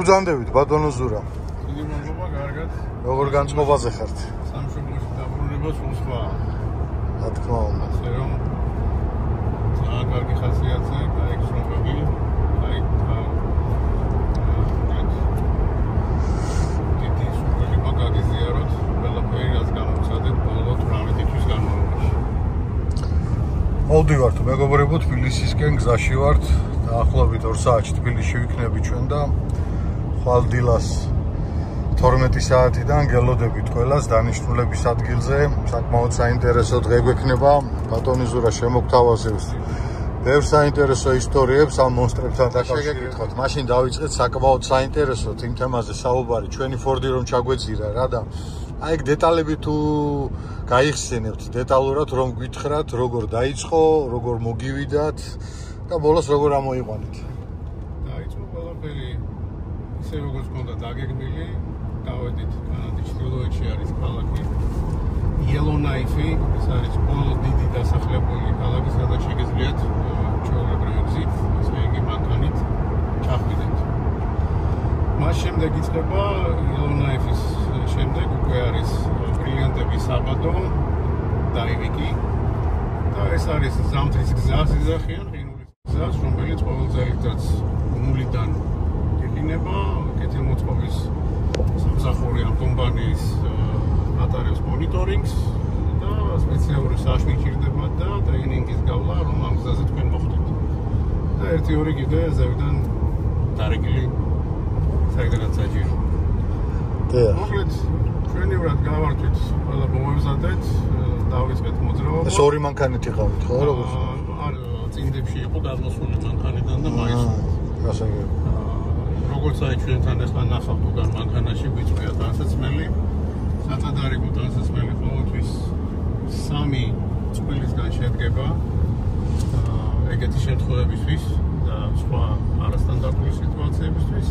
ბრძანდებით ბატონო ზურა. დიდი მადლობა, კარგად. როგორ განწყობაზე ხართ? სამშობლოში დაბრუნება სულ სხვა. რა თქმა უნდა. ასე რომ ძალიან კარგი ხასიათზე, აი გზნობები, აი დიდი სურვილი მაგაგიზიაროთ, ყველაფერი რაც გამოვცადეთ ბოლო 18 თვის განმავლობაში. მოვდივართ მეგობრებო, თბილისისკენ გზაში ვართ. Daახლოებით 2 საათში თბილისში ვიქნები ჩვენ და ხვალ დილას 12 საათიდან გელოდებით ყველას დანიშნულების ადგილზე. საკმაოდ საინტერესო დღე გვექნება. ბატონი ზურა შემოგთავაზებს ბევრ საინტერესო ისტორიებს ამ მონსტრებთან დაკავშირებით. მაშინ დავიწყეთ საკმაოდ საინტერესოდ იმ თემაზე საუბარი. ჩვენი ფორდი რომ ჩაგვეძირა რა და აი ეგ დეტალები თუ გაიხსენებთ დეტალურად რომ გითხრათ როგორ დაიწყო, როგორ მოგივიდათ და ბოლოს როგორ ამოიყვანეთ. დაიწყო ყველაფერი ისე როგორც მქონდა დაგეგმილი, დავედით კანადის ჩრდილოეთში არის ქალაქი იელონაიფი, ეს არის ბოლო დიდი დასახლებული ქალაქი, სადაც შეგიძლიათ ჩვეულებრივი გზით, ესე იგი მანქანით ჩახვიდეთ. მას შემდეგ იწყება იელონაიფის შემდეგ უკვე არის ბრილიანტების საბადო, დაივიკი და ეს არის ზამთრის გზას იზახიან, ყინულის გზას, რომელიც ყოველ წელიწადს ნულიდან გეყინება, კეთილმოწყობის სამსახური ამ კომპანიის ატარებს მონიტორინგს და სპეციალური საშმი ჭირდება და ტრეინინგის გავლა, რომ ამ გზაზე თქვენ მოხვდეთ. და ერთი-ორი კიდე ზევიდან დარეკილი საიდანაც საჭირო. მოკლედ, ჩვენივრად გავართვით ყველა მომევზადეთ, დავიწყეთ მოძრაობა. ეს ორი მანქანით იყავით, ხო, როგორც? წინდებში იყო გადმოსული მანქანიდან და მაისურით. გასაგებია. როგორც აი ჩვენთან ახლა ნახავთ უკან მანქანაში გვიწვია ტანსაცმელი. საწადარიგო ტანსაცმელი ყოველთვის 3 წყვილისგან შედგება. ეგეთი შემთხვევებისთვის და სხვა არასტანდარტული სიტუაციებისთვის.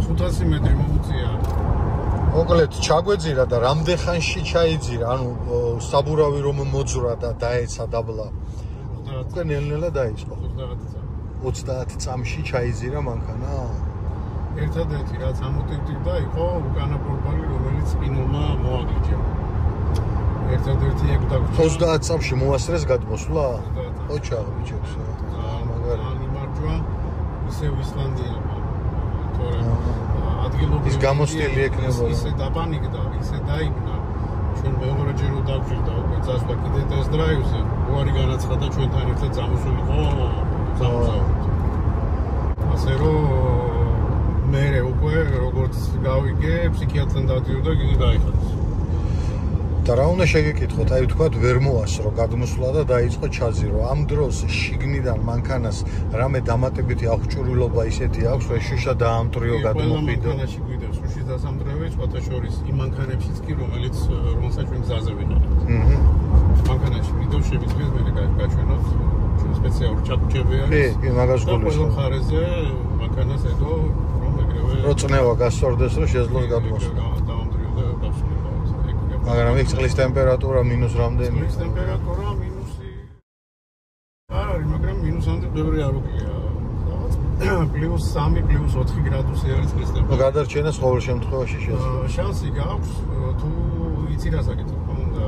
500 მეტრი მოუწია. მოკლედ ჩაგვეძირა და რამდენ ხანში ჩაიძირა? ანუ საბურავი რომ მოძვრა და დაეცა დაბლა. უკვე ნელ-ნელა დაიწყო. 30 წამში ჩაიძირა მანქანა. ერთადერთი რაც ამოტივტივდა იყო უკანა პორბალი, რომელიც ყინულმა მოაგლიჯა. ერთადერთი ეგ დაგვრჩა. 30 წამში მოასწრეს გადმოსვლა? ოჩა ბიჭებს. მაგარი. იმარჯვა ისევ ისლანდიელმა. თორემ ადგილობრივი ის გამოსტილი ექნება. ისე დაბანიკდა, ისე დაიბნა. ჩვენ მეორეჯერ დავჭირდა უკვე წასვლა კიდე ტესტ დრაივზე. უარი განაცხადა ჩვენთან ერთად წამოსულიყო სამგზავროდ. ასე რომ მე უკვე როგორც გავიგე, ფსიქიატრთან დავდიოდა კიდე დაიხადეს. და რა უნდა შეგეკითხოთ, აი თქვათ ვერ მოასრო გადმოსვლა და დაიწყო ჩაძირო. ამ დროს შიგნიდან მანქანას რამე დამატებითი აღჭურვილობა ისეთი აქვს, რომ შუშა დაამტრიო გადმოყიდო. მანქანაში გვიდევს შუშის დასამტვრევი, სხვათა შორის იმ მანქანებშიც კი, რომელსაც ჩვენ გზაზე ვიყავით. მანქანაში ვიდეო შევიძლიათ მე გაჩვენოთ. ჩვენ სპეციალური ჩაკუჩები არის. კი, მაგას გულისხმობ. ყველა მხარეზე მანქანას ედო რომ ეგრევე როწნევა გასწორდეს, რომ შეძლოს გადმოსვლა. მაგრამ იქ წყლის ტემპერატურა მინუს რამდენი? წყლის ტემპერატურა მინუსი არ არის, მაგრამ მინუსამდე ბევრი არ უკლია. +3, +4 გრადუსი არის წყლის ტემპერატურა. გადარჩენას ყოველ შემთხვევაში შეძლო. შანსი გაქვს, თუ იცი რა საკეთებ, უნდა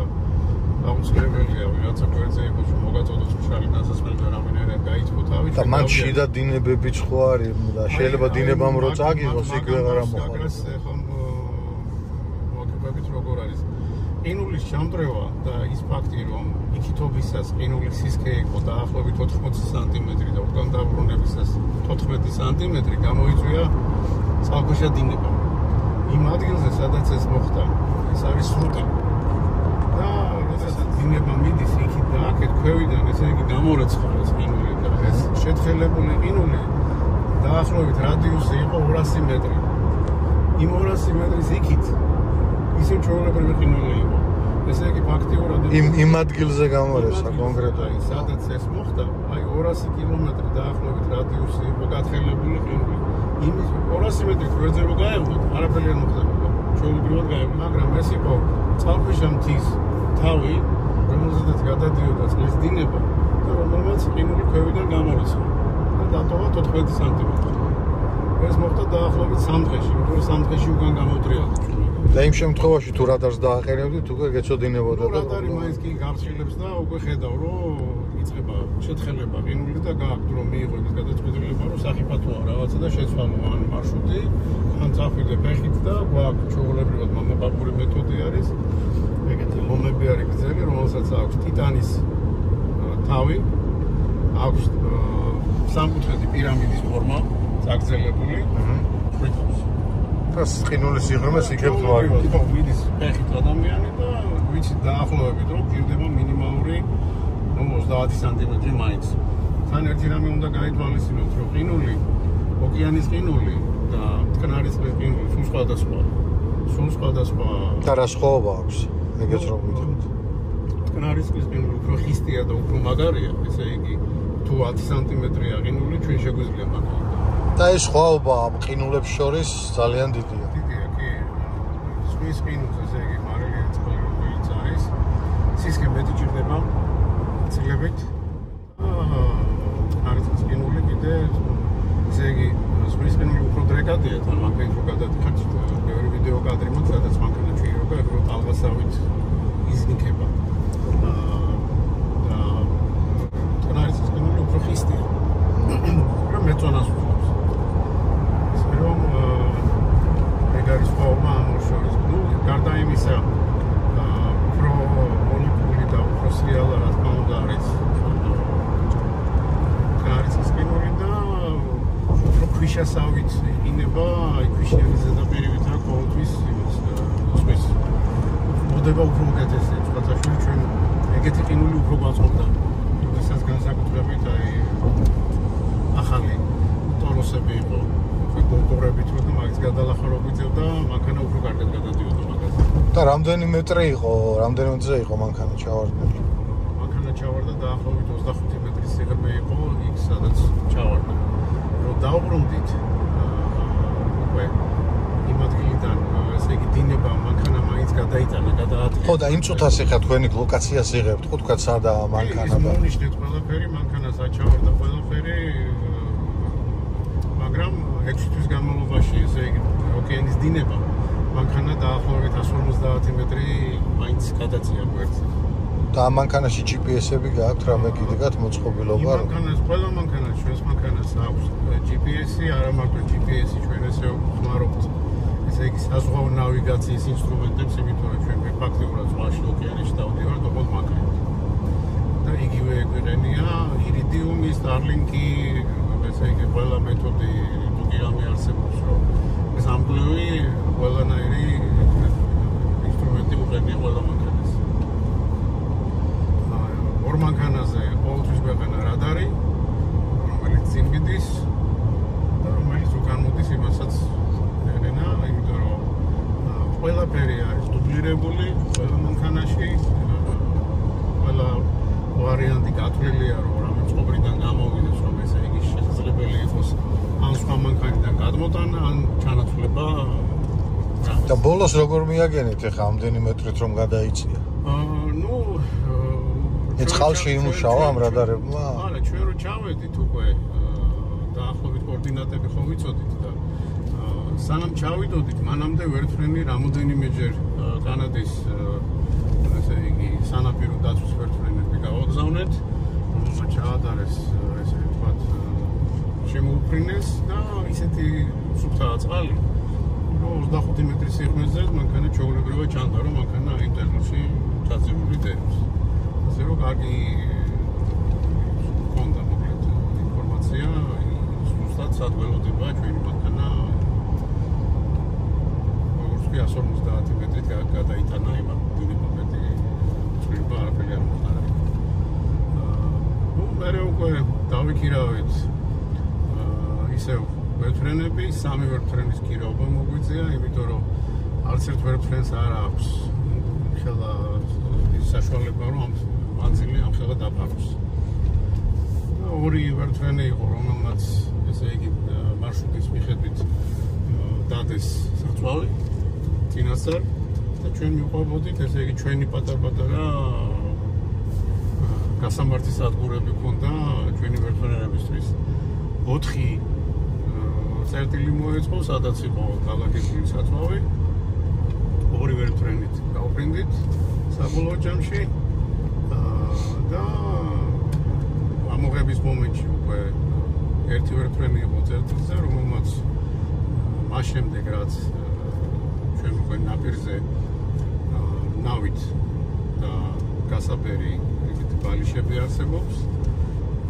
აუცილებელია ვიღაცა გვერდზე იყოს, რომ მოგაწოდოს მშრალი დასასმელი და რამდენად გაიწვო თავი. და მან შიდა დინებებიც ხო არის და შეიძლება დინებამ რო წაგიღოს, იქ ვეღარ ამოხარ. როგორ არის ყინულის ჩამწრევა და ის ფაქტი რომ იქითობისას ყინულის სისქე იყო დაახლოებით 80 სანტიმეტრი და უკან დაბრუნებისას 14 სანტიმეტრი გამოიწვია წყალქვეშა დინება. იმ ადგილზე სადაც ეს მოხდა, ეს არის სრუტე. და როდესაც დინება მიდის იქით და აქეთ ქვევიდან, ესე იგი გამორეცხა ეს ყინული და ეს შეთხელებული ყინული დაახლოებით რადიუსი იყო 200 მეტრი. იმ 200 მეტრის იქით ისე ჩვეულებრივი ყინული იყო. ესე იგი ფაქტიურად იმ ადგილზე გამორეცხა კონკრეტულად. სადაც ეს მოხდა, აი 200 კილომეტრი დაახლოებით რადიუსი იყო გათხელებული ყინული. იმის 200 მეტრი გვერდზე რო გაეღოთ, არაფერი არ მოხდებოდა. ჩვეულებრივად გაეღოთ, მაგრამ ეს იყო წყალქვეშა მთის თავი, რომელზედაც გადადიოდა წყლის დინება და რომელმაც ყინული ქვევიდან გამორეცხა და დატოვა 14 სანტიმეტრი. ეს მოხდა დაახლოებით 3 დღეში, იმიტომ რომ 3 დღეში უკან გამოვტრიალდით. და იმ შემთხვევაში თუ რადარს დააყენებდით, უკვე გეცოდინებოდა და რადარი მაინც კი გავრცელებს და უკვე ხედავ, რომ იწყება შეთხელება ყინული და გააქვთ რომ მიიღო ის გადაწყვეტილება, რომ სახიფათოა რაღაცა და შეცვალო ან მარშრუტი, ან წახვიდე ფეხით და გვაქვს ჩვეულებრივად მამაპაპური მეთოდი არის. ეგეთი ლომები არის გრძელი, რომელსაც აქვს ტიტანის თავი, აქვს სამკუთხედი პირამიდის ფორმა, წაგრძელებული. და ყინულის სიღრმეს იგებთ მაგით. ხო, მიდის ფეხით ადამიანი და ვიცი დაახლოებით რომ გირდება მინიმალური 30 სანტიმეტრი მაინც. თან ერთი რამე უნდა გაითვალისწინოთ, რომ ყინული, ოკეანის ყინული და მტკნარის ყინული სულ სხვადასხვა და რა სხვაობა აქვს? ეგეც რომ ვიტყვით. მტკნარის ყინული უფრო ხისტია და უფრო მაგარია, ესე იგი თუ 10 სანტიმეტრია ყინული, ჩვენ შეგვიძლია მაგალითად. და ეს სხვაობა ყინულებს შორის ძალიან დიდია. დიდია, კი. ზღვის ყინულს, ესე იგი, მარილი წყალი რომელიც არის, სისქე მეტი ჭირდება წილებით. არის ყინული კიდე, ესე იგი, ზღვის ყინული უფრო დრეკადია, თან მანქანის რო გადადიხართ, ბევრი ვიდეო კადრი მაქვს, სადაც მანქანა ჭირდება, ეგრე ტალღასავით იზნიქება. და არის ყინული უფრო ხისტია. რა მეწონას არის ხომა ამუშავების ნუ გარდა იმისა უფრო მოლეკული და უფრო სრიალა რა თქმა უნდა არის კარის ყინული და უფრო ქვიშასავით ინება აი ქვიშიანი ზედაპირივით რა ყოველთვის ზღვის მოდება უფრო უკეთესია სხვადასხვა ჩვენ ეგეთი ყინული უფრო გვაწყობდა როდესაც განსაკუთრებით აი ახალი ტოროსები იყო გოგორებით რომ მაგის გადალახარობით და მანქანა უფრო კარგად გადადიოდა მაგაზე. და რამდენი მეტრი იყო, რამდენი მეტრზე იყო მანქანა ჩავარდნილი? მანქანა ჩავარდა დაახლოებით 25 მეტრის სიღრმე იყო იქ სადაც ჩავარდა. რომ დავბრუნდით უკვე იმ ადგილიდან ესე იგი დინება მანქანა მაინც გადაიტანა, გადაადგა. ხო და იმ წუთას ეხა თქვენი ლოკაციას იღებთ, ხო თქვა სადაა მანქანა და მონიშნეთ ყველაფერი, მანქანა საჩავარდა ყველაფერი მაგრამ 6 თვის განმავლობაში ესე იგი ოკეანის დინება მანქანა დაახლოებით 150 მეტრი მაინც გადაწია გვერდზე. და ამ მანქანაში GPS-ები გააქვთ რამე კიდეგათ მოწყობილობა? მანქანას ყველა მანქანას ჩვენს მანქანას აქვს GPS-ი, არა მარტო GPS-ი ჩვენ ესე ვხმარობთ ესე იგი საზღვაო ნავიგაციის ინსტრუმენტებს, იმიტომ რომ ჩვენ ფაქტიურად ზღვაში ოკეანეში დავდივართ ოღონდ მანქანით. და იგივე ეგვირენია ირიდიუმი, სტარლინკი ესე იგი ყველა მეთოდი ტუკიამი არსებობს რომ ეს ამპლუი ყველანაირი ინსტრუმენტი უყენია ყველა მანქანას. ორ მანქანაზე ყოველთვის ქვეყანა რადარი, რომელიც წინ მიდის და რომელიც უკან მოდის იმასაც ეყენა, იმიტომ რომ ყველაფერი არის დუბლირებული ყველა მანქანაში, ყველა ვარიანტი გათვლილია რომ რამე წყობრიდან გამოვიდეს რომ ესე იგი შესაძლებელი იყოს ან სხვა მანქანიდან გადმოტანა ან ჩანაცვლება. და ბოლოს როგორ მიაგენეთ ახლა ამდენი მეტრით რომ გადაიწია? ნუ ეს ხალში იმუშავა ამ რადარებმა? არა, ჩვენ რო ჩავედით უკვე დაახლოებით კოორდინატები ხო ვიცოდით და სანამ ჩავიდოდით, მანამდე ვერტმფრენი რამოდენიმეჯერ კანადის ესე იგი სანაპირო დაცვის ვერტმფრენები გავაგზავნეთ, რომელსაც ჩაატარეს ესე ვთქვათ შემოუფრინეს და ისეთი სუფთაა წყალი, რომ 25 მეტრის სიღრმეზე მანქანა ჩვეულებრივად ჩანდა, რომ მანქანა ინტერნეტში ჩაძირული დევს. ასე რომ კარგი ჰქონდა მოკლედ ინფორმაცია, ზუსტად სად ველოდება ჩვენი მანქანა. როგორც კი 150 მეტრით გადაიტანა იმ დინებამდე წვიმა არაფერი არ მოხდა. მერე უკვე დავიქირავეთ ისევ ვერტმფრენები, 3 ვერტმფრენის ქირაობა მოგვიწია, იმიტომ რომ არც ერთ ვერტმფრენს არ აქვს ხელა საშუალება რომ ამ მანძილი ამ ხელა დაფაროს. ორი ვერტმფრენი იყო, რომელმაც ესე იგი მარშრუტის მიხედვით დადეს საწვავი წინასწარ და ჩვენ მივყვებოდით, ესე იგი ჩვენი პატარ-პატარა გასამართის ადგურები ქონდა ჩვენი ვერტმფრენებისთვის. 4 წერტილი მოეწყო, სადაც იყო ქალაქის საწვავი. ორივე ტრენით გავფრინდით საბოლოო ჯამში და ამოღების მომენტში უკვე ერთივე ტრენი იყო წერტილზე, რომელმაც მას შემდეგ რაც ჩვენ უკვე ნაპირზე ნავით და გასაბერი ეგეთი ბალიშები არსებობს.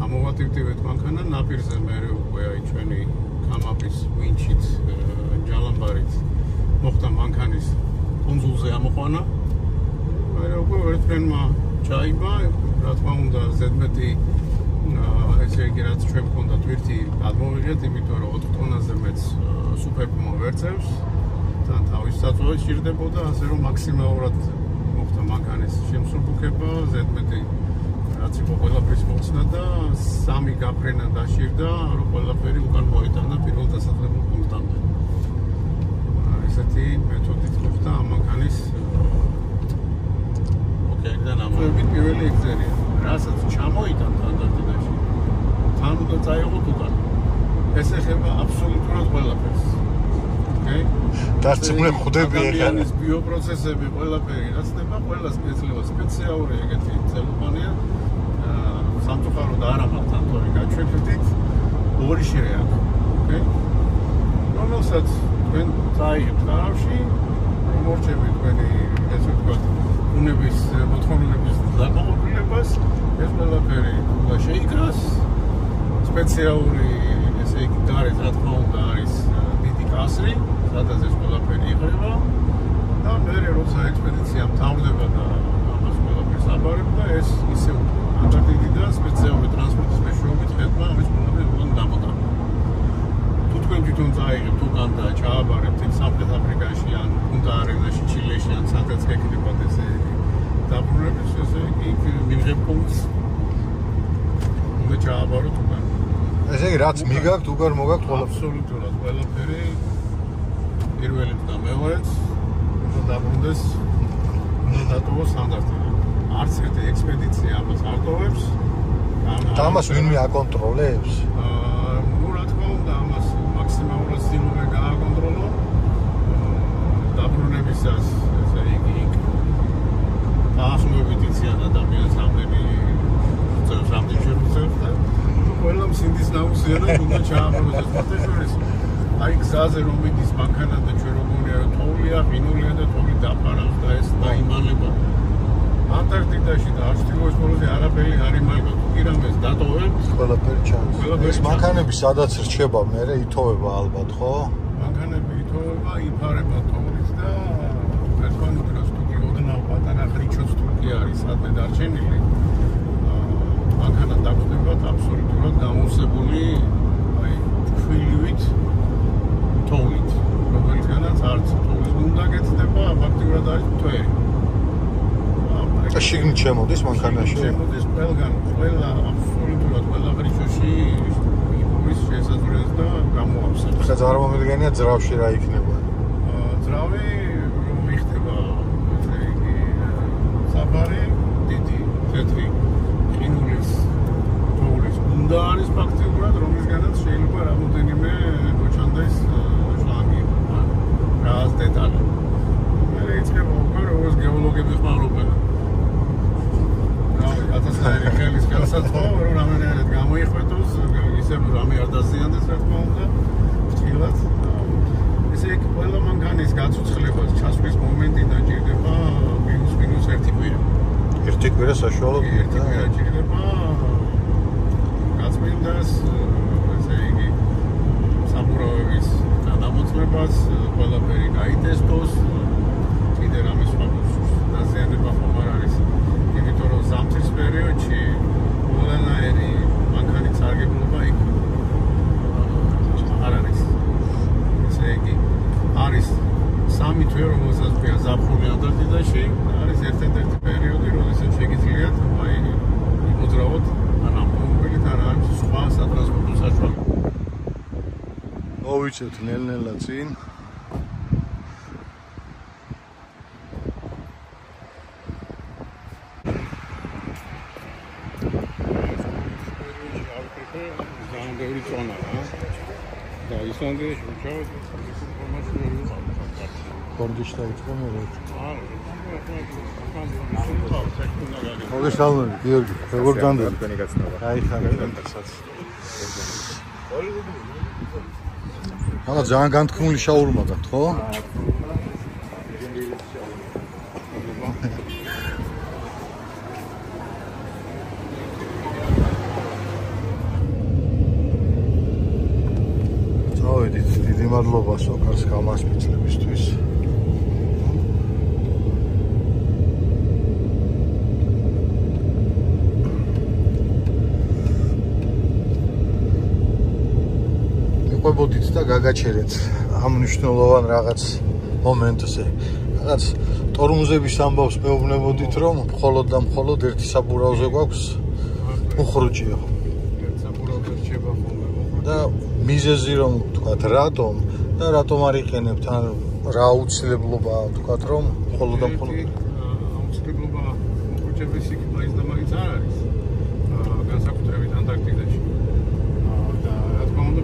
ამოვატივტივეთ მანქანა ნაპირზე მერე უკვე აი ჩვენი კამაპის ვინჩით ჯალამბარით მოხდა მანქანის კუნძულზე ამოყვანა. მერე უკვე ერთფრენმა ჩაიბა, რა თქმა უნდა ზედმეტი ესე იგი რაც ჩვენ გქონდა თვირთი გადმოვიღეთ, იმიტომ რომ 4 ტონაზე მეც სუპერპუმა ვერცევს. თან თავის საწვავი სჭირდებოდა, ასე რომ მაქსიმალურად მოხდა მანქანის შემსუბუქება, ზედმეტი რაც იყო ყველაფრის მოხსნა და 3 გაფრენა დაშირდა, რომ ყველაფერი უკან მოიტანა პირველ დასახლებულ პუნქტამდე. ესეთი მეთოდით მოხდა ამ მანქანის ოკეიდან ამოებით პირველი ეგზერია. რასაც ჩამოიტან ანტარქტიდაში, თან უნდა წაიღოთ უკან. ეს ეხება აბსოლუტურად ყველაფერს. ოკეი? დარწმუნებული ხვდები ეხლა. ადამიანის ბიოპროცესები ყველაფერი, რაც ხდება, ყველა სპეციალური ეგეთი ცელოფანია. სამწუხაროდ არ ამაყთ ანტორი გაჩვენდით ორი შეაქ. ოკეი? რომელსაც თქვენ წაიღებთ ხარავში, მორჩებით თქვენი ესე ვთქვათ, უნების მოთხოვნილების დაკმაყოფილებას, ეს ყველაფერი უნდა შეიკრას. სპეციალური ესე იგი გარეთ რა თქმა უნდა არის დიდი კასრი, სადაც ეს ყველაფერი იყრება და მერე როცა ექსპედიცია მთავრდება და ამას ყველაფერს აბარებდა, ეს ისე ანტარქტიდიდან სპეციალური ტრანსპორტის მეშვეობით ხეთმა ამის ყველაფერი უკან დამოტანა. თუ თქვენ თვითონ წაიღებთ უკან და ჩააბარებთ სამხრეთ აფრიკაში ან უნდა არენაში, ჩილეში ან სადაც გეკნებათ ესე დაბრუნების ესე იგი მიღებ პუნქტს უნდა ჩააბაროთ უკან. ესე იგი რაც მიგაქვთ, უკან მოგაქვთ ყველაფერი. აბსოლუტურად ყველაფერი პირველით და მეორეც უნდა დაბრუნდეს, უნდა დატოვოს ანტარქტიდა. არც ერთი ექსპედიცია ამას არ ტოვებს. და ამას ვინმე აკონტროლებს? ნუ რა თქმა უნდა ამას მაქსიმალურად ცდილობენ გააკონტროლო. დაბრუნებისას ესე იგი დაახლოებით იციან ადამიანს რამდენი შეგვიძლია და ყველა მსინდის ნაუსიანად უნდა ჩააბაროს ეს ფაქტორის. აი გზაზე რომ მიდის მანქანა და ჩვენ როგორია თოვლია, ყინულია და თოვლი დაფარავს და ეს დაიმალება. ანტარქტიდაში და არჩილოს პოლოზე არაფერი არ იმალება. თუ კი რამეს დატოვებთ, ყველაფერი ჩანს. ეს მანქანები სადაც რჩება, მერე ითოვება ალბათ, ხო? მანქანები ითოვება, იფარება თოვლით და ერთმანეთს თუ კი ოდნავ პატარა ხრიჩოც თუ კი არის სადმე დარჩენილი. მანქანა დაგვდებათ აბსოლუტურად გამოსებული აი ფქვილივით თოვლით, რომელთანაც არც თოვლის უნდა გეცდება, ფაქტიურად არის მთვერი. შიგნით შემოდის მანქანაში? შემოდის ყველგან, ყველა აბსოლუტურად ყველა ხრიჩოში ის შესაძლოა და გამოავსებს. ხა წარმომიდგენია ძრავში რა იქნება? ძრავი რომ მიხდება ესე იგი საფარი დიდი თეთრი ყინულის თოვლის უნდა არის ფაქტიურად, რომლისგანაც შეიძლება რამოდენიმე მოჩანდეს შლანგი გაზ დეტალი. მე იწყება უკვე როგორც გეოლოგები ხმარობენ. ათასნაირი ხელის განსაცვო, რომ რამენერად გამოიხვეთოს, ისევ რამე არ დაზიანდეს, რა თქმა უნდა, ფრთხილად. ესე იგი, ყველა მანქანის გაცოცხლებას ჩასვლის მომენტი დაჭირდება მინუს 1 კვირა. 1 კვირა საშუალო? 1 კვირა ჭირდება გაწმინდას, ესე იგი, საბურავების გადამოწმებას, ყველაფერი გაიტესტოს, კიდე რამე სხვა დაზიანება ხომ არ არის. იმიტომ რომ ზამთრის პერიოდში ყველანაირი მანქანის სარგებლობა იქ არ არის. ესე იგი არის 3 თვე, რომელსაც ქვია ზაფხული ანტარქტიდაში, არის ერთ-ერთი პერიოდი, როდესაც შეგიძლიათ აი იმოძრავოთ ან ავტომობილით ან არის სხვა სატრანსპორტო საშუალება. მოვიცეთ ნელ-ნელა წინ. და ისლანდიაში ვჩავდი ინფორმაცია ვერ ვიყავ. გორგიშ დაიწყო მე. არა, მოგესალმები, გიორგი. როგორ განდები? თქვენი გაცნობა. აი ხარ ერთადაც. ახლა ძალიან განთქმული შაურმა გაქვთ, ხო? წავედით, დიდი მადლობა სოკარს გამასპინძლებისთვის. ყვებოდით და გაგაჩერეთ ამ მნიშვნელოვან რაღაც მომენტზე. რაღაც ტორმუზების ამბავს მეუბნებოდით, რომ მხოლოდ და მხოლოდ ერთი საბურავზე გვაქვს უხრუჭიო. ერთ საბურავზე რჩება ხოლმე. და მიზეზი რომ ვთქვათ, რატომ და რატომ არ იყენებთ, ან რა აუცილებლობაა ვთქვათ, რომ მხოლოდ და მხოლოდ აუცილებლობა უხრუჭების იქ მაინც და მაინც არ არის. განსაკუთრებით ანტარქტიდაში.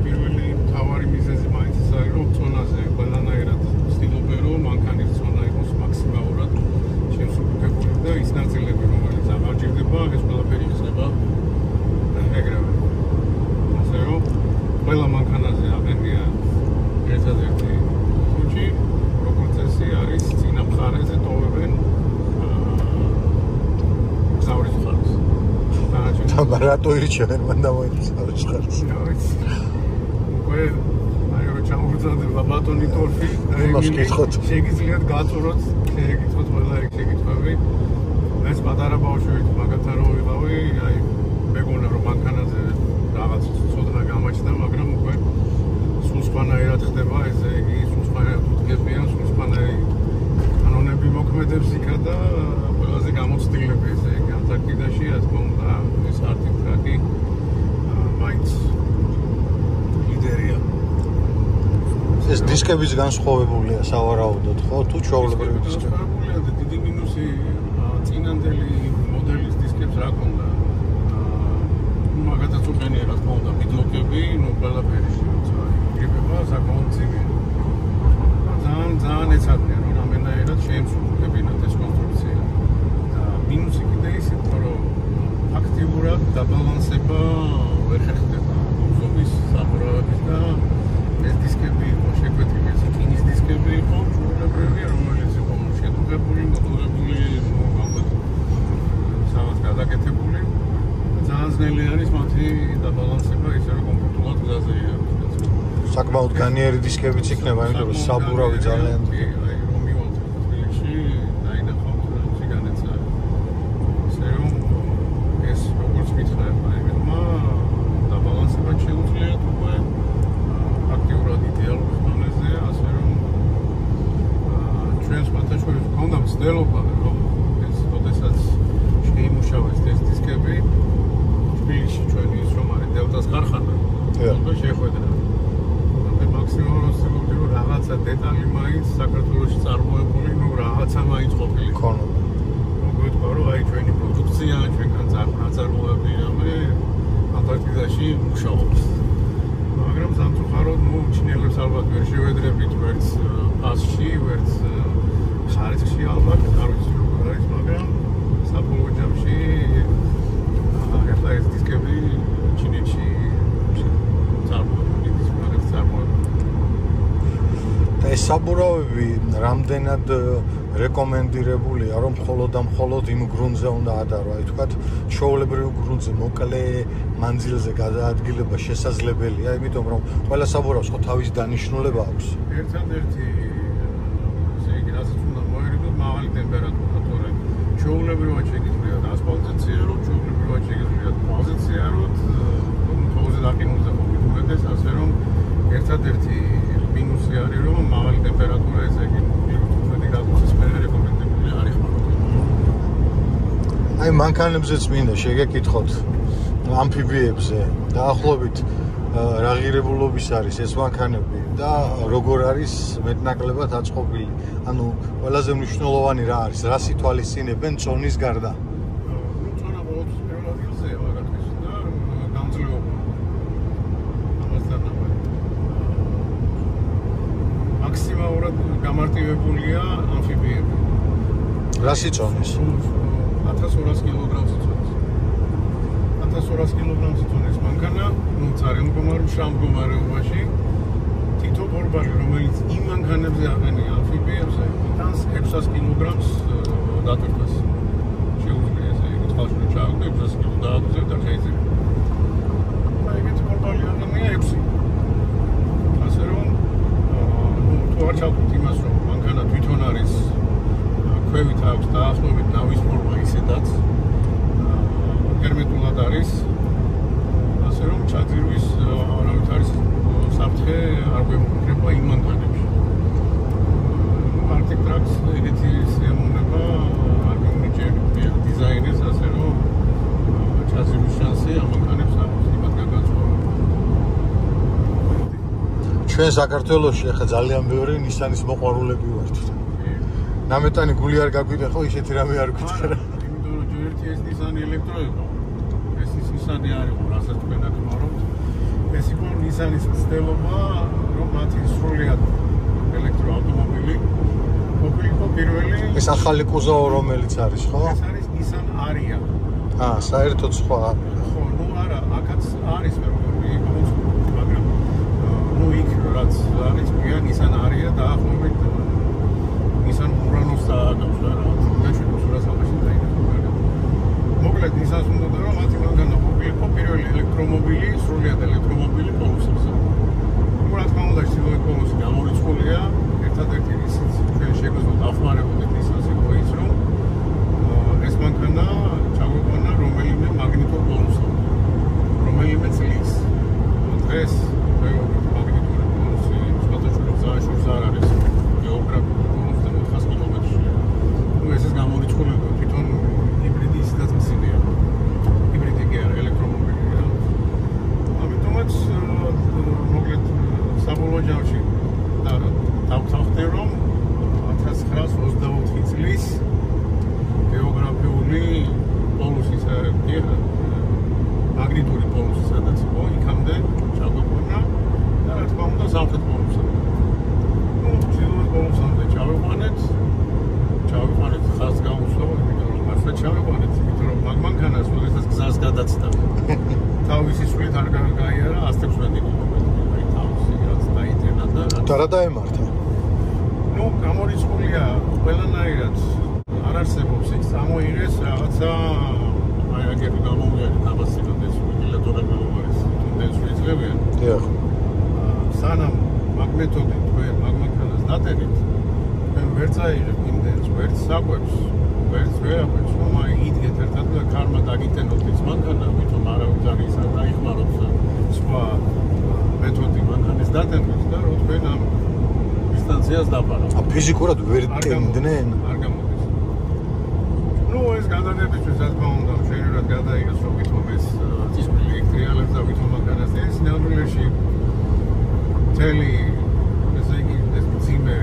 პირველი თავარი მიზეზი მაინც ის არის, რომ წონაზე ყველანაირად ვცდილობენ, რომ მანქანის წონა იყოს მაქსიმალურად შემსუბუქებული და ის ნაწილები, რომელიც აღარ ჭირდება, ეს ყველაფერი ხდება ეგრევე. ასე რომ ყველა მანქანაზე აღენია ერთადერთი ხუჭი, როგორც წესი არის წინა მხარეზე ტოვებენ გზავრის მხარეს. და რატო ირჩევენ მან დამოიწყოს ხარს? აი რო ჩამოვიძანდება ბატონი ტორფი, იმას გითხოთ. შეგიძლიათ გაწუროთ, შეგიძლიათ ყველა ეგ შეკითხვები. ეს პატარა ბავშვით მაგათარო ვიყავი, აი მეგონა რომ მანქანაზე რაღაც ცოდნა გამაჩნდა, მაგრამ უკვე სულ სხვანაირად ხდება ესე იგი, სულ სხვანაირად უდგებიან, სულ სხვანაირი კანონები მოქმედებს იქა და ყველაზე გამოცდილები ესე იგი ანტარქტიდაში, რა თქმა უნდა, ეს არტიკ ტრაკი მაინც ეს დისკებიც განსხვავებულია სავარაუდოდ, ხო? თუ ჩვეულებრივი დისკები. განსხვავებულია და დიდი მინუსი წინანდელი მოდელის დისკებს რა ქონდა. მაგათაც უყენია რა თქმა უნდა ბიდლოკები, ნუ ყველაფერი როცა იგებება საკმაოდ ძიმეა. ძალიან ეცადნიან რომ რამენაირად შეემსუბუქებინათ ეს კონსტრუქცია. და მინუსი კიდე ისიც, რომ აქტიურად დაბალანსება ვერ ხერხდება ზომის საბურავების და ეს დისკები იყო შეკვეთილი, ეს კინის დისკები იყო, ჩვეულებრივია, რომელიც იყო შედუღებული, მოდულებული, სადაც გადაკეთებული. ძალიან ძნელი არის მათი დაბალანსება, ისე რომ კომფორტულად გზაზე იაროს. საკმაოდ განიერი დისკებიც იქნება, იმიტომ რომ საბურავი ძალიან აი რომ მივალთ თბილისში, დაინახავთ ციგანეცა. ისე რომ ეს როგორც მითხრა, აი მე დაბალანსება შეუძლიათ უკვე აქტიურად იდეალურ დონეზე, ასე რომ ჩვენს მათაშორის გქონდა მცდელობა, რომ ეს როდესაც შეიმუშავეს ეს დისკები თბილისში ჩვენი ის რომ არის დელტას ქარხანა, და შეხვედრა. და მაქსიმალურად ვცდილობდი, რომ რაღაცა დეტალი მაინც საქართველოში წარმოებული, ნუ რაღაცა მაინც ყოფილიყო. მოგვიტყვა, რომ აი ჩვენი პროდუქცია, ჩვენგან ნაწარმოები რამე ანტარქტიდაში მუშაობს. მაგრამ სამწუხაროდ ჩინელებს ალბათ ვერ შევედრებით ვერც ფასში, ვერც ხარისხში ალბათ, არ ვიცი როგორ არის, მაგრამ საბოლოო ჯამში ახლა ეს დისკები ჩინეთში წარმოებული და ეს საბურავები რამდენად რეკომენდირებულია, რომ მხოლოდ და მხოლოდ იმ გრუნტზე უნდა ადარო, აი თქვათ, ჩვეულებრივ გრუნტზე მოკლე მანძილზე გადაადგილება შესაძლებელია, იმიტომ რომ ყველა საბურავს ხო თავის დანიშნულება აქვს. ერთადერთი ესე იგი, რასაც უნდა მოერიდოთ, მაღალი ტემპერატურა, თორემ ჩვეულებრივად შეგიძლიათ ასფალტზე ციაროთ, ჩვეულებრივად შეგიძლიათ მაღალზე ციაროთ, თოვზე დაყინულზე მოგიტყუდეს, ასე რომ ერთადერთი მინუსი არის, რომ მაღალი ტემპერატურა ესე იგი აი მანქანებზეც მინდა შეგეკითხოთ ამფიბიებზე დაახლოებით რა ღირებულობის არის ეს მანქანები და როგორ არის მეტნაკლებად აწყობილი. ანუ ყველაზე მნიშვნელოვანი რა არის, რას ითვალისწინებენ წონის გარდა? წონა ყოველთვის პირველ ადგილზეა მაგათთვის და გამძლეობა. ამასთან გამოსახულია ამფიბიები. რა სიწონის? 1200 კილოგრამს იწონის. 1200 კილოგრამს იწონის მანქანა, ну ძალიან მდგომარეობაში. თითო ბორბალი, რომელიც იმ მანქანებზე აყენია ამფიბიებზე, იტანს 600 კილოგრამს დატვირთვას. შეუძლია ესე იგი წყალში ჩააგდო 600 კილო დააგზავნა და შეიძლება. ეგეთი ბორბალი აყენია 6. ასე რომ თუ არ ჩავთვლით იმას, რომ მანქანა თვითონ არის ქვევით აქვს დაახლოებით ნავის ფორმა ისედაც ჰერმეტულად არის, ასე რომ ჩაძირვის არავით არის საფრთხე არ გვემუქრება იმ მანქანებში. Arctic Trucks ეგეთი სიამოვნება არ მიუჭირდება დიზაინერს, ასე რომ ჩაძირვის შანსი ამ მანქანებს აქვს იმად გაგაცნობა. ჩვენ საქართველოში ახლა ძალიან ბევრი Nissan-ის მოყვარულები ვართ. ნამეტანი გული არ გაგვიდა ხო ისეთი რამე არ გვიდგა რა. იმიტომ რომ ერთი ეს Nissan ელექტრო იყო. ეს Nissan-ი არ იყო, რასაც თქვენ აკმარობთ. ეს იყო Nissan-ის ცდელობა, რომ მათი სრულიად ელექტროავტომობილი ყოფილიყო პირველი. ეს ახალი კუზოვო რომელიც არის, ხო? ეს არის Nissan Ariya. საერთოდ სხვა. ხო, ნუ არა, აქაც არის როგორი კონსტრუქცია, მაგრამ ნუ იქ რაც არის, გვიან Nissan Ariya დაახლოებით Nissan Murano-ს დააგავს რა, დაშვიდოს რას ამაში დაინახა. მოკლედ Nissan-ს უნდა რომ მათი მანქანა ყოფილიყო პირველი ელექტრომობილი, სრულიად ელექტრომობილი პოლუსებზე. ნუ რა თქმა უნდა, ჩრდილოეთ პოლუსი გამორიცხულია, ერთადერთი ისიც ჩვენ შეგვეძლო დახმარებოდეთ Nissan-ს იყო ის, რომ ეს მანქანა ჩაგვეყვანა რომელიმე მაგნიტურ პოლუსზე, რომელიმე წლის. დღეს მაგნიტური პოლუსი სხვადასხვა ზაშურს არ არის გეოგრაფიულ პოლუსზე 400 კილომეტრში. ნუ ეს გამორიცხულება თვითონ ჰიბრიდი ისედაც მცირეა. ჰიბრიდი კი არა, ელექტრომობილია. ამიტომაც მოკლედ საბოლოო ჯამში დავთანხმდი რომ 1924 წლის გეოგრაფიული პოლუსის მაგნიტური პოლუსი სადაც იყო, იქამდე ჩაგვეყვანა და რა თქმა უნდა სამხრეთ პოლუსზე. ნუ ჩრდილოეთ პოლუსამდე ჩავეყვანეთ ხაზს გაუსვა, იმიტომ რომ მართლა ჩავეყვანეთ, იმიტომ რომ მანქანას ოდესაც გზას გადაცდა. თავისი სულით არ გაიარა 116 კილომეტრი, თავისი რაც დაიძენა და რა დაემართა? ნუ გამორიცხულია ყველანაირად. არ არსებობს ის ამოიღეს რაღაცა აი აგები გამოვიარეთ აბასიდან ეს ვენტილატორები რომ არის თუნდაც შეძლებიან. დიახ. სანამ მაგნეტოდი თქვენ მაგმანქანას დატენით, თქვენ ვერ წაიღებ იმდენს, ვერც საკვებს, ვერც ვერაფერს, რომ აი იდგეთ ერთად და ქარმა დაგიტენოთ ის მანქანა, ვითომ არავის არ ისა დაიხმაროთ სხვა მეთოდი მანქანის დატენვის და რო თქვენ ამ დისტანციას დაფარავთ. ფიზიკურად ვერ ტენდნენ? არ გამოდის. ნუ ეს გადადებისთვის რა თქმა უნდა შეიძლება გადაიღოს რომ ვითომ ეს წისქვილი ელექტრიალებს და ვითომ მანქანას ეს ნამდვილში მთელი ესე იგი ეს მძიმე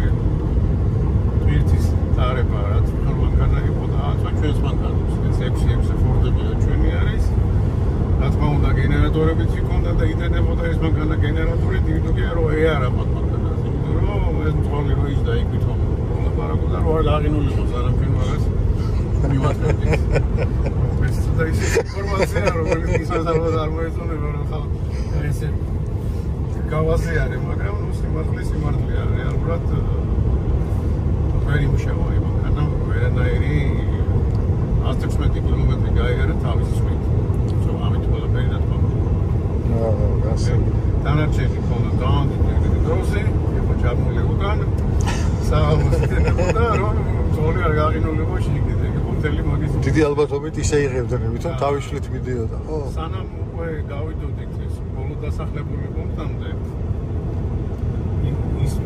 ტვირთის თარება რაც ვითომ მანქანა იყო და აწვა ჩვენს მანქანებს ეს 6 ფორდები და ჩვენი არის რა თქმა უნდა გენერატორებიც იქონდა და იდენებოდა ეს მანქანა გენერატორით იმიტომ კი რომ ეარაბად მანქანას იმიტომ რომ ეს მწვავე რო იჯდა იქ ვითომ ლაპარაკობდა რომ არ აღინულიყო სანამ ჩვენ მაგას მივაწევდით. ეს და ის ინფორმაცია რომელიც ისაც არ მოეწონება რომ ხალხ ესე გავაზიარე, მაგრამ სიმართლეა რეალურად ვერ იმუშავა იმ მანქანა, ვერანაირი 116 კილომეტრი გაიარა თავის სვით. ამით ყველაფერი რა თქმა უნდა. დანარჩენი ქონა დაანდიდე დროზე, იყო ჩამული უკან, საამოსდენებოდა რომ ძოლი არ გაღინულიყო შიგნით, ეგ იყო მთელი მაგის. დიდი ალბათობით ისე იღებდნენ, ვითომ თავის შლით მიდიოდა, ხო? სანამ უკვე გავიდოდით ეს ბოლო დასახლებული პუნქტამდე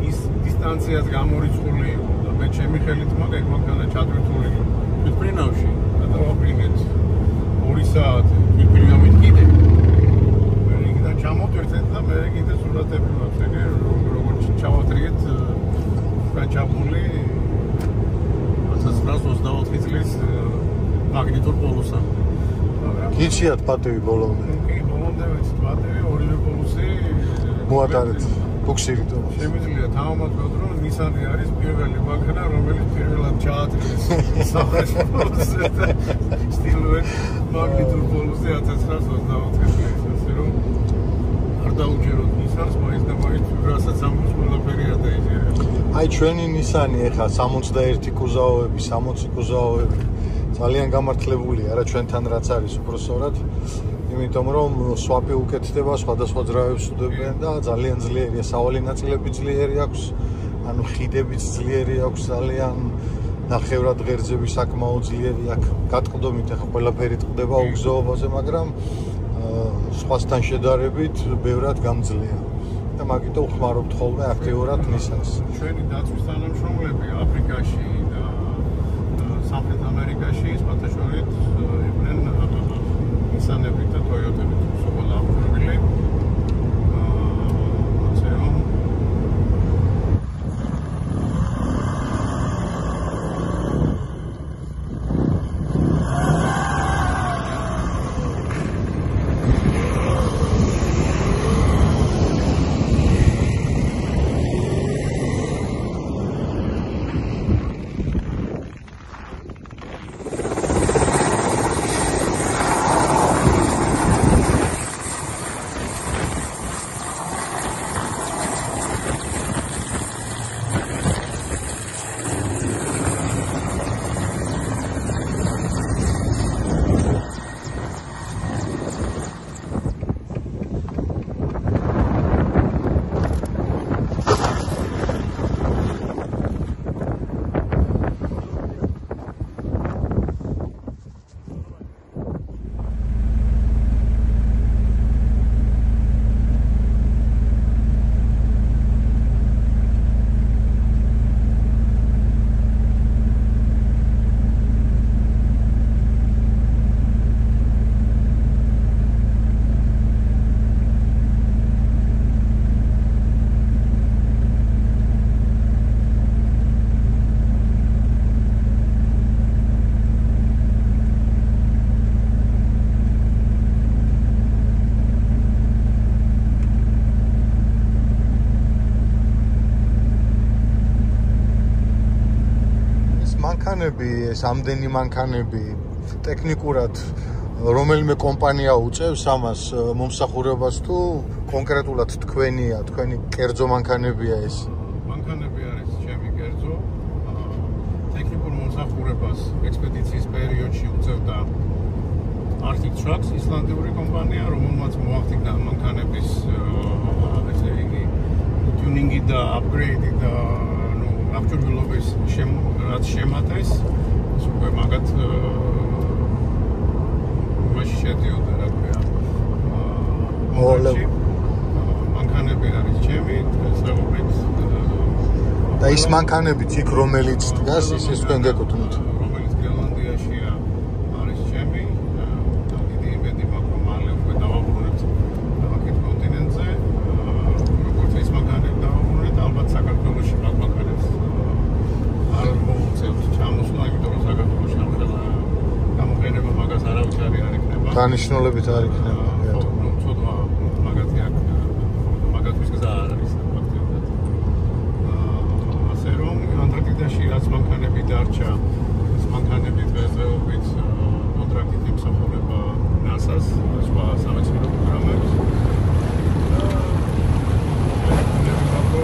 ის დისტანციაც გამორიცხული იყო და მე ჩემი ხელით მაგ მანქანა ჩადვირთული თვითმფრინავში გადავაფრინეთ 2 საათი თვითმფრინავით კიდე მე იქიდან ჩამოვდივართ და მე კიდე სურათები მაქვს ეგ როგორც ჩავატრიეთ გაჩაბული 1924 წლის მაგნიტურ პოლუსა გიჩიათ პატივი ბოლომდე კი ბოლომდე ვიცით პატივი ორივე პოლუსი მოატარეთ ბუქსირით. Შემიძლია თავმოდგოთ, რომ Nissan-ი არის პირველი მანქანა, რომელიც პირველად ჩაატარეს სახელმწიფოზე და სტილოვან მაგნიტურ პოლუსზე 1924 წელს, ასე რომ არ დაუჯეროთ Nissan-ს, მაინც და მაინც რასაც ამბობს ყველაფერი არ დაიჯერა. აი ჩვენი Nissan-ი ეხლა 61 კუზაოვები, 60 კუზაოვები ძალიან გამართლებულია რა ჩვენთან რაც არის უბრალოდ იმიტომ რომ სვაპი უკეთდება სხვადასხვა ძრავებს უდებენ და ძალიან ძლიერია სავალი ნაწილები ძლიერი აქვს ანუ ხიდებიც ძლიერი აქვს ძალიან ნახევრად ღერძები საკმაოდ ძლიერი აქვს გატყდომით ახლა ყველაფერი ტყდება უგზოობაზე მაგრამ სხვასთან შედარებით ბევრად გამძლეა და მაგით უხმარობთ ხოლმე აქტიურად Nissan-ს ჩვენი დაცვის თანამშრომლები აფრიკაში და სამხრეთ ამერიკაში სპატაშორით იყვნენ Nissan-ები და Toyota-ები სულ აღჭურვილი ასე რომ ეს ამდენი მანქანები ტექნიკურად რომელიმე კომპანია უწევს ამას მომსახურებას თუ კონკრეტულად თქვენი კერძო მანქანებია ეს მანქანები არის ჩემი კერძო ტექნიკურ მომსახურებას ექსპედიციის პერიოდში უწევდა Arctic Trucks ისლანდიური კომპანია რომელმაც მოახდინა მანქანების ესე იგი ტიუნინგი და აპგრეიდი და აღჭურვილობის რაც შემატეს უკვე მაგათ მაშინ შედიოდა რა ქვია მანქანები არის ჩემი საუბრით და ის მანქანებიც იქ რომელიც დგას ის თქვენ გეკუთვნით რომელიც გრენლანდიაშია არის ჩემი და დიდი იმედი მაქვს რომ მალე უკვე დავაბრუნებთ აქეთ კონტინენტზე როგორც ის მანქანები დავაბრუნებთ ალბათ საქართველოში მაგ მანქანებს არ მოუწევთ ჩამოსვლა იმიტომ რომ საქართველოში ამხელა გამოყენება მაგას არავითარი არ იქნება დანიშნულებით არ იქნება ნუ ცოტა მაგათი აქ მაგათვის გზა არ არის ფაქტობრივად ასე რომ ანტარქტიდაში რაც მანქანები დარჩა ეს მანქანები დღესდღეობით კონტრაქტით იმსახურება NASA-ს სხვა სამეცნიერო პროგრამებს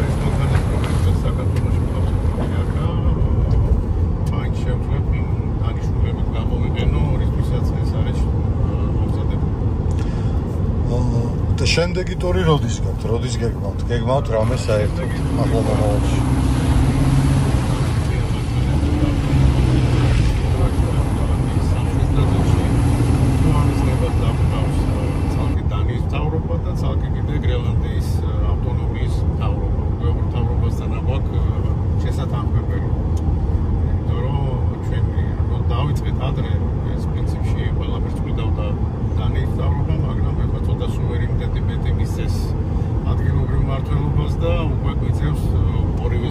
ეს მანქანები რომელიც საქართველოში ფაქტობრივად მაინც შევძლებ დანიშნულებით გამოვიყენო რისთვისაც ეს არის და შემდეგი ტური როდის გაქვთ? როდის გეგმავთ? გეგმავთ რამე საერთოდ ახლა მომავალში? ადგილობრივ მმართველობას და უკვე გვიწევს ორივე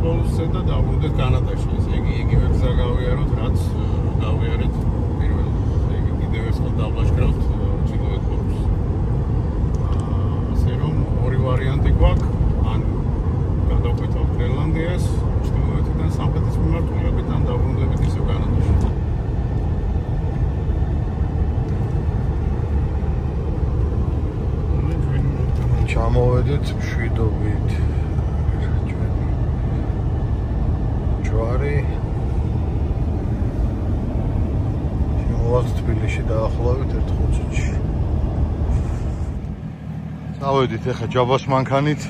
ბოლოსზე და დავბრუნდეთ კანადაში. ესე იგი იგივე გზა გავიაროთ, რაც გავიარეთ პირველ. იგი კიდევ ერთხელ დავლაშქრავთ ჩრდილოეთ პოლუსს. ასე რომ ორი ვარიანტი გვაქვს, ან გადავკვეთავთ გრენლანდიას, ჩრდილოეთიდან სამხრეთის მიმართულებით, ან დავბრუნდებით ისევ კანადაში. ჩამოვედით მშვიდობით. ჯვარი. შემოვალთ თბილისში დაახლოებით 1 ხუთში. წავედით ახლა ჯაბას მანქანით.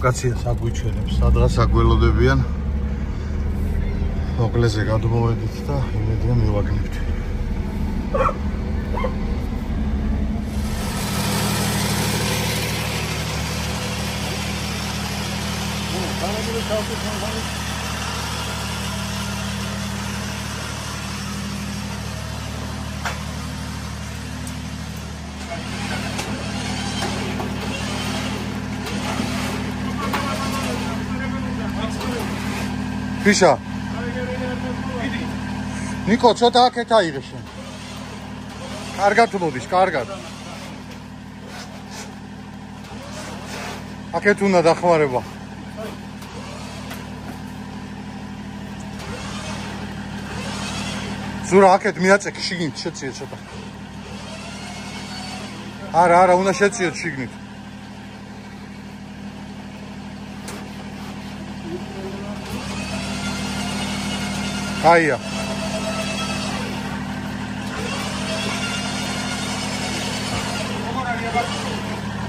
ლოკაციას აგვიჩვენებს, სადღაც აგველოდებიან. მოკლეზე გადმოვედით და იმედია მივაგნებთ. ფიშა ნიკო ცოტა აქეთ აიღე შენ კარგად მოდის კარგად აქეთ უნდა დახმარება ზურა აქეთ მიაწექი შიგნით შეწიე ცოტა არა უნდა შეწიოთ შიგნით აია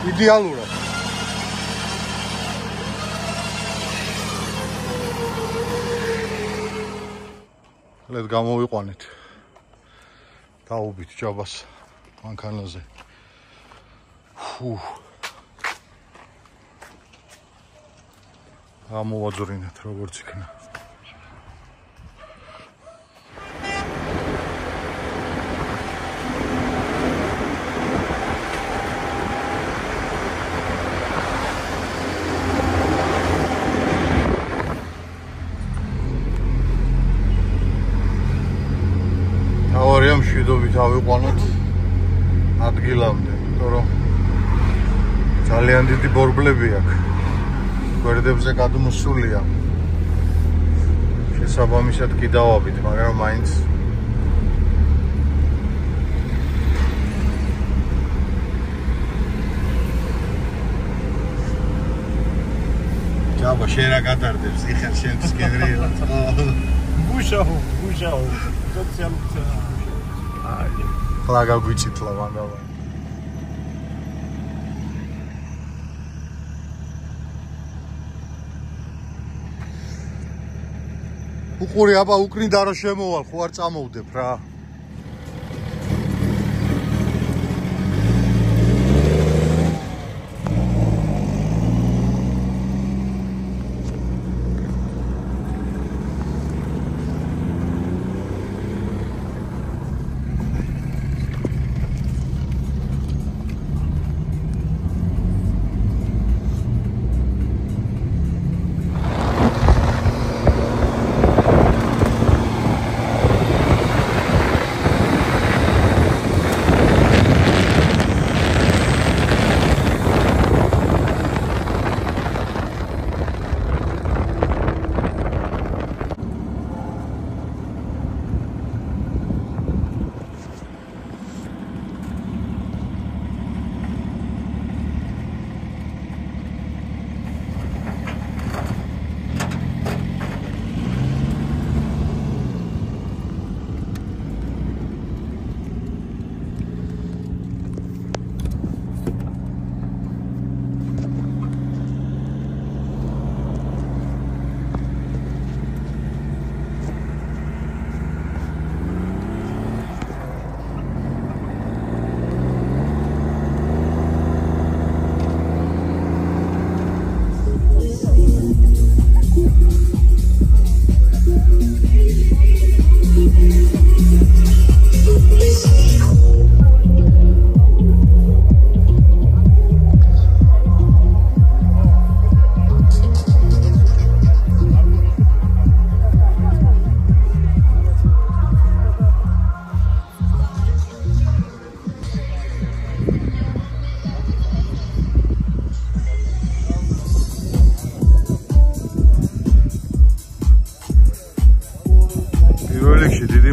იდეალურად ლედ გამოვიყვანეთ დაუბით ჯაბას მანქანაზე გამოვაძვრინეთ როგორც იქნა მშვიდობით ავიყვანოთ ადგილამდე, იმიტომ რომ ძალიან დიდი ბორბლები აქვს. გვერდებზე გადმოსულია. შესაბამისად კი დავაბით, მაგრამ მაინც ჯაბა შენ რა გადარდებს, იხარ შენთვის გენრიელად. გუშაო, სოციალურია. ხლა გაგვიჭიტლა მანდავა უყური აბა უკრინდა რომ შემოვალ ხო არ წამოვდებ რა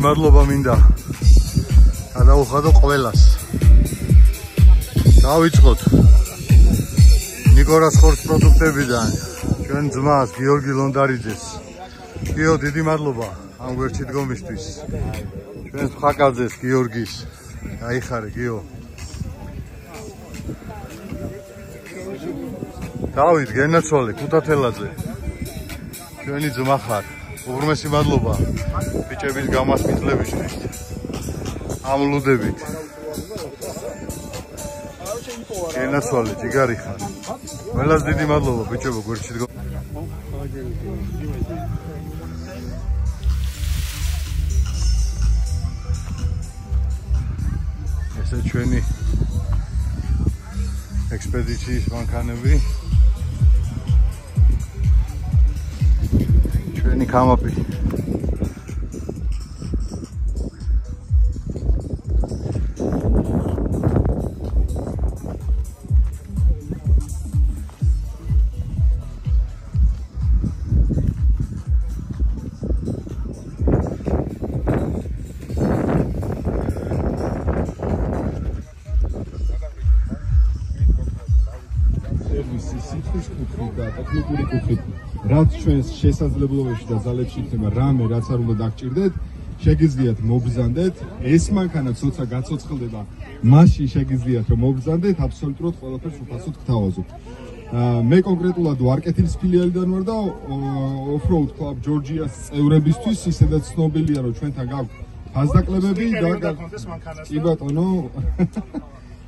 მადლობა მინდა გადავუხადო ყველას. დავიწყოთ ნიკორას ხორცს პროდუქტებიდან ჩვენ ძმას გიორგი ლონდარიძეს. გიო, დიდი მადლობა ამ გვერდში დგომისთვის. ჩვენს ხაკაძეს გიორგის. გაიხარე გიო. დავით გენაცვალე ქუთათელაძე. ჩვენი ძმა ხარ. უღრმესი მადლობა ბიჭების გამასმითლებისთვის. ამ ლუდებით. გენაცვალე ჯიგარი ხარ. ყველას დიდი მადლობა ბიჭებო გვერდში დგო. ესე ჩვენი ექსპედიციის მანქანები. ჩვენი კამაპი. ტექნიკური კუთხით, რაც ჩვენს შესაძლებლობებში და ძალებში იქნება რამე, რაც არ უნდა დაგჭირდეთ, შეგიძლიათ მობრძანდეთ. ეს მანქანა ცოტა გაცოცხლდება, მაშინ შეგიძლიათ რომ მობრძანდეთ, აბსოლუტურად ყველაფერს უფასოდ გთავაზობთ. მე კონკრეტულად ვარკეთილის ფილიალიდან ვარ და Off-Road Club Georgia's წევრებისთვის ისედაც ცნობილია, რომ ჩვენთან გაქვთ ფასდაკლებები და კი ბატონო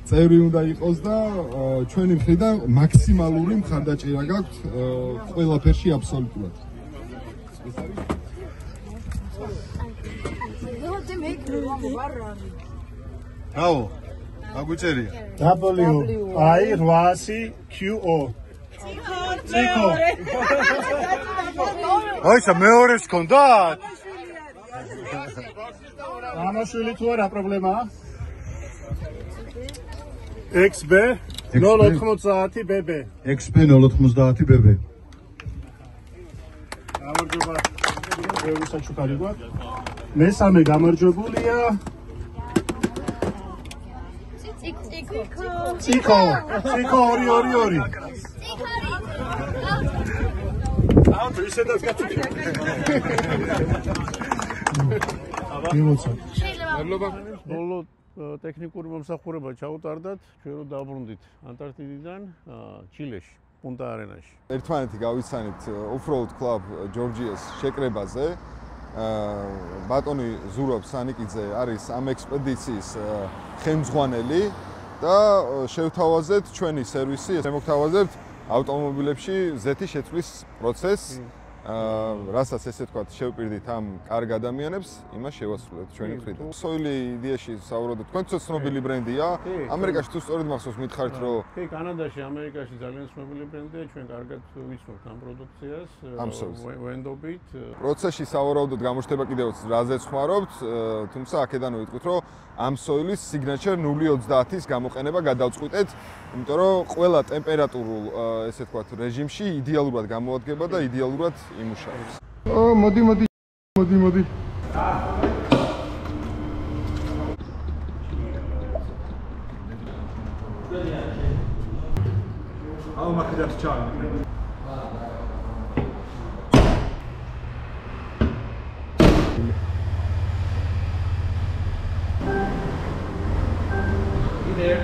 წევრი უნდა იყოს და ჩვენი მხრიდან მაქსიმალური მხარდაჭერა გაქვთ ყველაფერში აბსოლუტურად. რაო? აგვიწერია. W800QO. ციკო. აისა მეორეს გქონდათ? ამაშვილი თუ არა პრობლემაა? XB 090BB. XB 090BB. გამარჯობა. ვეუბნები გვაქვს. მესამე გამარჯვებულია. ციკო 222. აუ ისედაც გაწიკე. მადლობა. ბოლო ტექნიკური მომსახურება ჩაუტარდათ, ჩვენ რო დაბრუნდით ანტარქტიდიდან ჩილეში, პუნტა არენაში. ერთმანეთი გავიცანით Off-Road Club Georgia's შეკრებაზე. ბატონი ზურაბ სანიკიძე არის ამ ექსპედიციის ხელმძღვანელი და შევთავაზეთ ჩვენი სერვისი, შემოგთავაზებთ ავტომობილებში ზეთი შეცვლის პროცესს. რასაც ესე ვთქვათ, შევპირდით ამ კარგ ადამიანებს, იმას შევასრულებთ ჩვენი მხრიდან. Soil idea-ში საუბრობთ, თქვენ ცნობილი ბრენდია. ამერიკაში თუ სწორედ მახსოვს მითხარით, რომ კი, კანადაში, ამერიკაში ძალიან ცნობილი ბრენდია, ჩვენ კარგად ვიცნობთ ამ პროდუქციას. ვენდობით. პროცესში სავარაუდოდ გამოჩნდება კიდევ რაზეც ხმარობთ, თუმცა აქედან ვიტყვით, რომ ამ soil-ის signature 0.30-ის გამოყენება გადავწყვიტეთ, იმიტომ რომ ყველა ტემპერატურულ, ესე ვთქვათ, რეჟიმში იდეალურად გამოადგება და იდეალურად იმუშავებს. მოდი. აუ მაგდაც ჩაი. There.